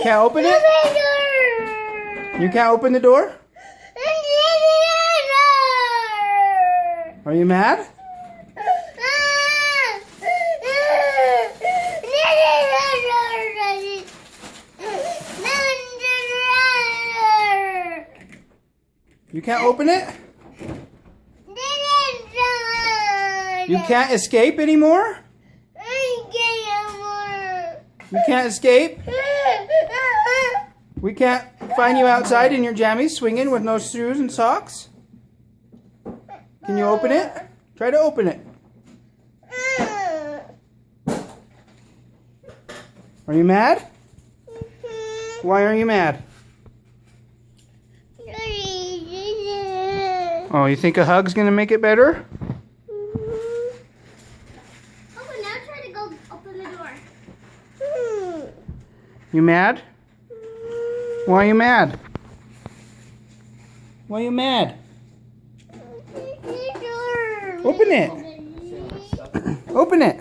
can't open it? You can't open the door? Are you mad? You can't open it? You can't escape anymore? You can't escape? We can't find you outside in your jammies swinging with no shoes and socks? Can you open it? Try to open it. Are you mad? Why are you mad? Oh, you think a hug's gonna make it better? Oh, now try to go open the door. You mad? Why are you mad? Why are you mad? Open it. Open it.